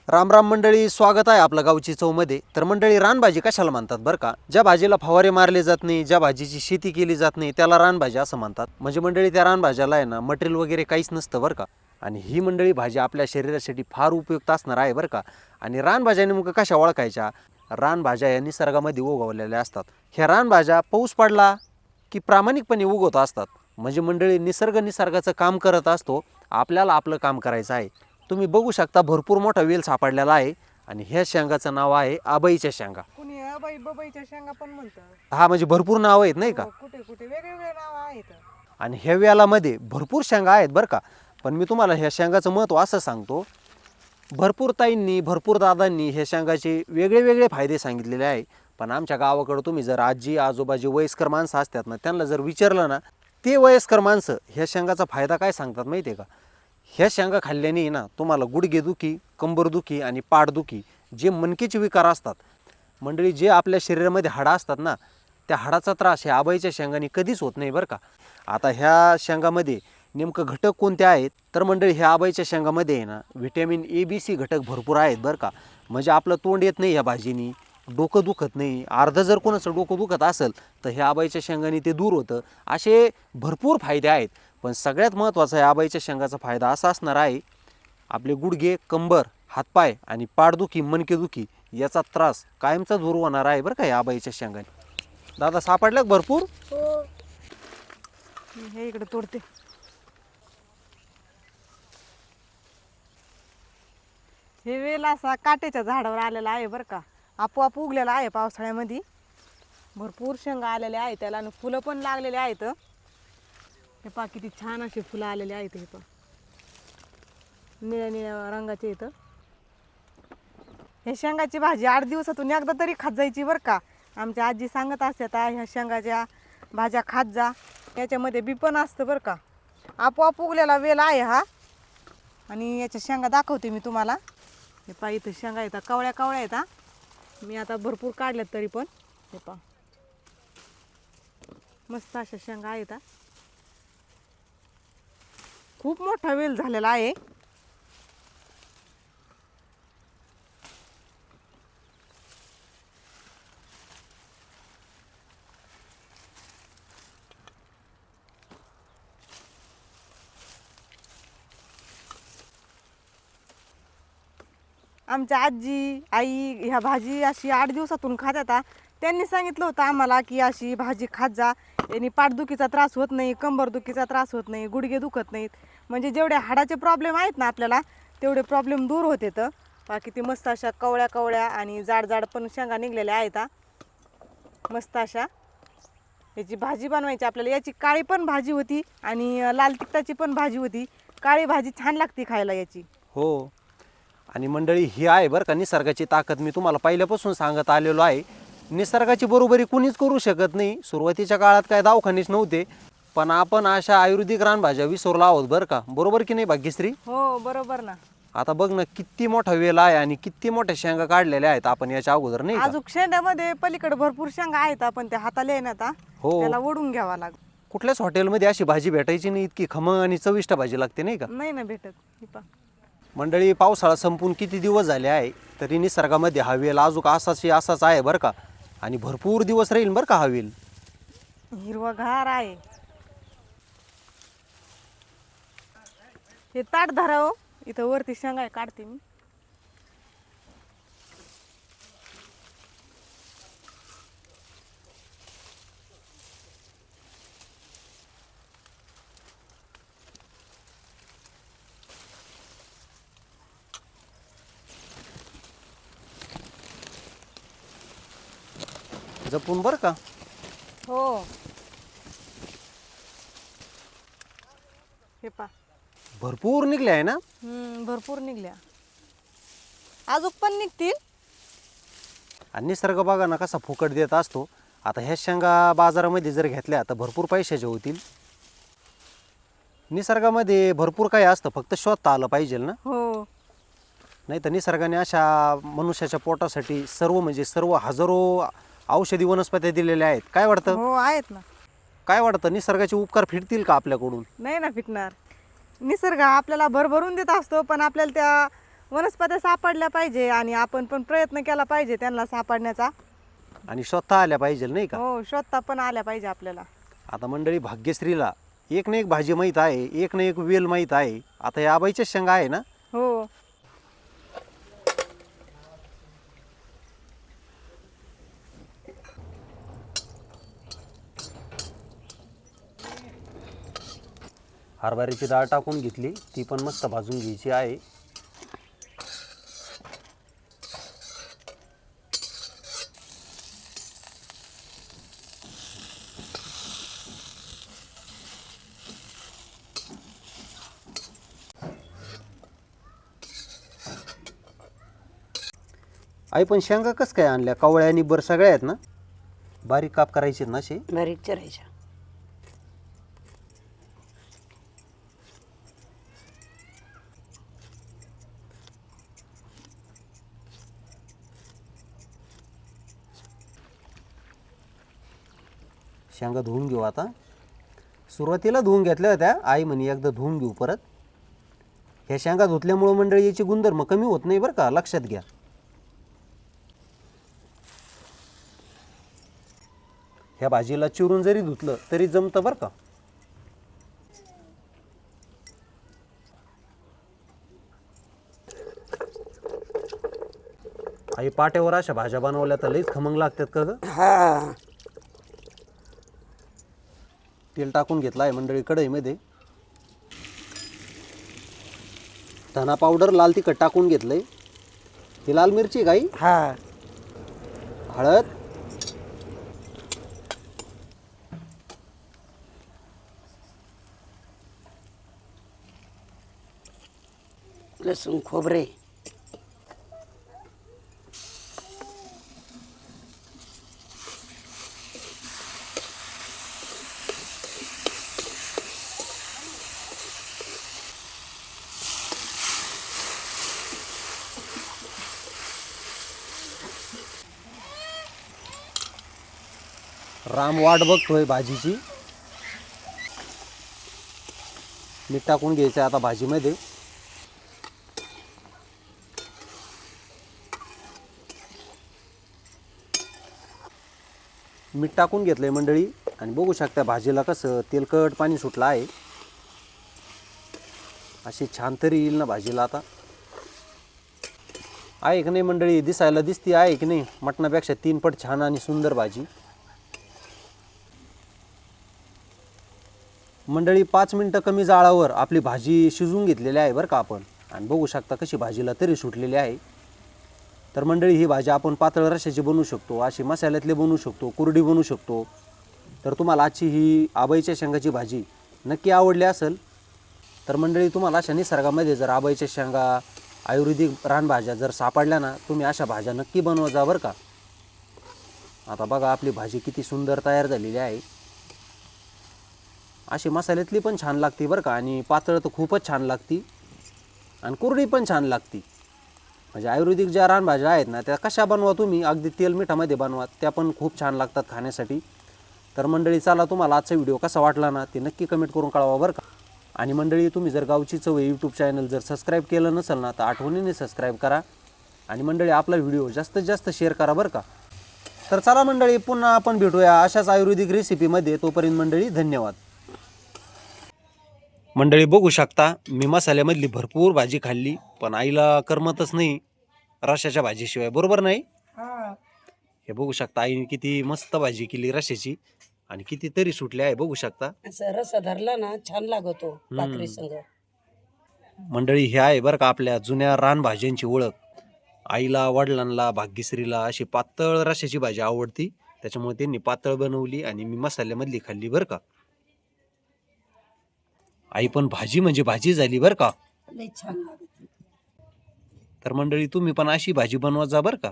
राम राम मंडळी, स्वागत आहे आपलं गावची चवमध्ये. तर मंडळी, रानभाजी कशाला म्हणतात बरं का? ज्या भाजीला फवारे मारले जात नाही, ज्या भाजीची शेती केली जात नाही, त्याला रानभाजी असं म्हणतात. म्हणजे मंडळी, त्या रानभाज्याला आहे ना मटेरियल वगैरे काहीच नसतं बरं का. आणि ही मंडळी भाजी आपल्या शरीरासाठी फार उपयुक्त असणार आहे बरं का. आणि रानभाज्या नेमकं कशा ओळखायच्या? रानभाज्या या निसर्गामध्ये उगवलेल्या असतात. ह्या रानभाज्या पाऊस पडला की प्रामाणिकपणे उगवत असतात. म्हणजे मंडळी, निसर्गाचं काम करत असतो, आपल्याला आपलं काम करायचं आहे. तुम्ही बघू शकता, भरपूर मोठा वेल सापडलेला आहे. आणि ह्या शेंगाचं नाव आहे आबाईच्या शेंगा. कुणी अबाई बबाईच्या शेंगा पण म्हणतात. हा, म्हणजे भरपूर नाव आहेत नाही का. कुठे कुठे वेगवेगळे नाव आहेत. आणि ह्या वेलामध्ये भरपूर शेंगा आहेत बरं का. पण मी तुम्हाला ह्या शेंगाचं महत्त्व असं सांगतो, भरपूर ताईंनी, भरपूर दादांनी ह्या शेंगाचे वेगळे वेगळे फायदे सांगितलेले आहे. पण आमच्या गावाकडं तुम्ही जर आजी आजोबा जे वयस्कर माणसं असतात ना, त्यांना जर विचारलं ना, ते वयस्कर माणसं ह्या शेंगाचा फायदा काय सांगतात माहिती आहे का? ह्या शेंगा खाल्ल्याने ना तुम्हाला गुडघेदुखी, कंबरदुखी आणि पाठदुखी, जे मणकेचे विकार असतात मंडळी, जे आपल्या शरीरामध्ये हाडं असतात ना, त्या हाडाचा त्रास ह्या आबाईच्या शेंगांनी कधीच होत नाही बरं का. आता ह्या शेंगामध्ये नेमकं घटक कोणते आहेत? तर मंडळी, ह्या आबाईच्या शेंगामध्ये आहे ना व्हिटॅमिन A, B, C घटक भरपूर आहेत बरं का. म्हणजे आपलं तोंड येत नाही ह्या भाजीनी, डोकं दुखत नाही. अर्धं जर कोणाचं डोकं दुखत असेल तर ह्या आबाईच्या शेंगाने ते दूर होतं. असे भरपूर फायदे आहेत. पण सगळ्यात महत्त्वाचा आहे आबाईच्या शेंगाचा फायदा असा असणार आहे, आपले गुडघे, कंबर, हातपाय आणि पाठदुखी, मणकेदुखी याचा त्रास कायमचा दूर होणार आहे बरं का या आबाईच्या शेंगाने. दादा, सापडल्या भरपूर? हो, हे इकडे तोडते. हे वेल असा काट्याच्या झाडावर आलेला आहे बरं का. आपोआप उगलेला आहे पावसाळ्यामध्ये. भरपूर शेंगा आलेल्या आहेत त्याला आणि फुलं पण लागलेले आहेत. हे पहा किती छान असे फुलं आलेले आहेत. हे पहा निळ्या निळ्या रंगाचे इथं. हे शेंगाची भाजी 8 दिवसातून एकदा तरी खात जायची बरं का. आमच्या आजी सांगत असतात, ह्या शेंगाच्या भाज्या खात जा, याच्यामध्ये बी पण असतं बरं का. आपोआप उगलेला वेल आहे हा. आणि याच्या शेंगा दाखवते मी तुम्हाला. हे पहा इथं शेंगा येतात, कवळ्या कवळ्या येतात. मी आता भरपूर काढल्यात तरी पण. हे पहा मस्त अशा शेंगा आहेत. खूप मोठा वेल झालेला आहे. आमच्या आजी आई ह्या भाजी अशी 8 दिवसातून खातात. त्यांनी सांगितलं होतं आम्हाला की अशी भाजी खात जा, यांनी पाठदुखीचा त्रास होत नाही, कंबरदुखीचा त्रास होत नाही, गुडघे दुखत नाहीत. म्हणजे जेवढे हाडाचे प्रॉब्लेम आहेत ना आपल्याला, तेवढे प्रॉब्लेम दूर होते. तर बाकी ती मस्त अशा कवळ्या कवळ्या आणि जाड जाड पण शेंगा निघलेल्या आहेत. मस्त अशा याची भाजी बनवायची आपल्याला. याची काळी पण भाजी होती आणि लाल तिखटाची पण भाजी होती. काळी भाजी छान लागते खायला याची. हो. आणि मंडळी, ही आहे बरं का निसर्गाची ताकद. मी तुम्हाला पहिल्यापासून सांगत आलेलो आहे, निसर्गाची बरोबरी कुणीच करू शकत नाही. सुरुवातीच्या काळात काय दवाखानेच नव्हते, पण आपण अशा आयुर्वेदिक रानभाज्या विसरलो आहोत बरं का. बरोबर की नाही भाग्यश्री? हो बरोबर ना. आता बघ ना, किती मोठा वेल आहे आणि किती मोठ्या शेंगा काढलेल्या आहेत आपण याच्या अगोदर, नाही का? अजून शेंड्यामध्ये पलीकडे भरपूर शेंगा आहेत, पण त्या हाताला आहे ना आता हो. त्याला ओढून घ्यावा लागतो. कुठल्याच हॉटेलमध्ये अशी भाजी भेटायची नाही, इतकी खमंग आणि चविष्ट भाजी लागते, नाही का? नाही ना भेटत. हे पहा. मंडळी, पावसाळा संपून किती दिवस झाले आहे, तरी निसर्गामध्ये हा वेल अजून असाच आहे बरं का. आणि भरपूर दिवस राहील बरं का हा वेल. हिरवागार आहे. हे ताट धरा हो, इथं वरती शेंगा आहे, काढते मी. जपून बरं का. हो, हे पहा. भरपूर निघले आहे ना. भरपूर निघल्या, अजून पण निघतील. आणि निसर्ग बघा ना कसा फुकट देत असतो. आता ह्या शेंगा बाजारामध्ये जर घेतल्या तर भरपूर पैशाच्या होतील. निसर्गामध्ये भरपूर काही असतं, फक्त शोधता आलं पाहिजे ना. हो, नाही तर निसर्गाने अशा मनुष्याच्या पोटासाठी सर्व हजारो औषधी वनस्पत्या दिलेल्या आहेत. काय वाटतं? हो आहेत ना. काय वाटतं, निसर्गाचे उपकार फिरतील का आपल्याकडून? नाही ना फिटणार. निसर्ग आपल्याला भरभरून देत असतो, पण आपल्याला त्या वनस्पत्या सापडल्या पाहिजे आणि आपण पण प्रयत्न केला पाहिजे त्यांना सापडण्याचा. आणि स्वतः आल्या पाहिजे नाही का. हो, शोधता पण आल्या पाहिजे आपल्याला. आता मंडळी भाग्यश्रीला एक ना एक भाजी माहीत आहे, एक ना एक वेल माहीत आहे. आता या आबाईच्याच शेंगा आहे ना. हो, हरभऱ्याची डाळ टाकून घेतली, ती पण मस्त भाजून घ्यायची आहे. आई पण शेंगा कस काय आणल्या? कवळ्या आणि बर सगळ्या आहेत ना? बारीक काप करायचे ना असे? बारीक चिरायच्या. शेंगा धुवून घेऊ आता. सुरुवातीला धुवून घेतल्या होत्या, आई म्हणे एकदा धुवून घेऊ परत. ह्या शेंगा धुतल्यामुळं मंडळी याची गुणधर्म कमी होत नाही बरं का, लक्षात घ्या. ह्या भाजीला चिरून जरी धुतलं तरी जमतं बरं का. आई पाट्यावर अशा भाज्या बनवल्या तर लईच खमंग लागतात का ग. हा, तेल टाकून घेतलं आहे मंडळी कढईमध्ये. धना पावडर, लाल तिखट टाकून घेतलंय. ही लाल मिरची गाई, हा, हळद, लसूण खोबरे, राम वाट बघतोय भाजीची. मीठ टाकून घ्यायचं आता भाजीमध्ये. मीठ टाकून घेतलंय मंडळी आणि बघू शकता भाजीला कसं तेलकट पाणी सुटलं आहे. अशी छान तरी येईल ना भाजीला आता. आहे की नाही मंडळी, दिसायला दिसती आहे की नाही मटणापेक्षा 3 पट छान आणि सुंदर भाजी. मंडळी 5 मिनटं कमी जाळावर आपली भाजी शिजवून घेतलेली आहे बरं का आपण. आणि बघू शकता कशी भाजीला तरी सुटलेली आहे. तर मंडळी ही भाजी आपण पातळ रश्याची बनवू शकतो, अशी मसाल्यातली बनवू शकतो, कुरडी बनवू शकतो. तर तुम्हाला आजची ही आबाईच्या शेंगाची भाजी नक्की आवडली असेल तर मंडळी तुम्हाला अशा निसर्गामध्ये जर आबाईच्या शेंगा, आयुर्वेदिक रानभाज्या जर सापडल्या ना, तुम्ही अशा भाज्या नक्की बनवा जा बरं का. आता बघा आपली भाजी किती सुंदर तयार झालेली आहे. अशी मसाल्यातली पण छान लागते बरं का, आणि पातळ तर खूपच छान लागती आणि कुरडी पण छान लागती. म्हणजे आयुर्वेदिक ज्या रानभाज्या आहेत ना, त्या कशा बनवा तुम्ही, अगदी तेल मिठामध्ये बनवा, त्या पण खूप छान लागतात खाण्यासाठी. तर मंडळी चला, तुम्हाला आजचा व्हिडिओ कसा वाटला ना ते नक्की कमेंट करून कळवा बरं का. आणि मंडळी तुम्ही जर गावची चव यूट्यूब चॅनल जर सबस्क्राईब केलं नसेल ना तर आठवणीने सबस्क्राईब करा. आणि मंडळी आपला व्हिडिओ जास्तीत जास्त शेअर करा बरं का. तर चला मंडळी, पुन्हा आपण भेटूया अशाच आयुर्वेदिक रेसिपीमध्ये. तोपर्यंत मंडळी धन्यवाद. मंडळी बघू शकता मी मसाल्यामधली भरपूर भाजी खाल्ली, पण आईला करमतच नाही रश्याच्या भाजीशिवाय, बरोबर नाही. हे बघू शकता आईने किती मस्त भाजी केली रश्याची आणि किती तरी सुटली आहे बघू शकता. असं रसा धरला ना छान लागतो भाकरी संग. मंडळी हे आहे बरं का आपल्या जुन्या रानभाज्यांची ओळख. आईला, वडिलांना, भाग्यश्रीला अशी पातळ रश्याची भाजी आवडती, त्याच्यामुळे त्यांनी पातळ बनवली आणि मी मसाल्यामधली खाल्ली बरं का. आई पण भाजी म्हणजे भाजी झाली बरं का. लई छान लागते. तर मंडळी तुम्ही पण अशी भाजी बनवा जा बरं का.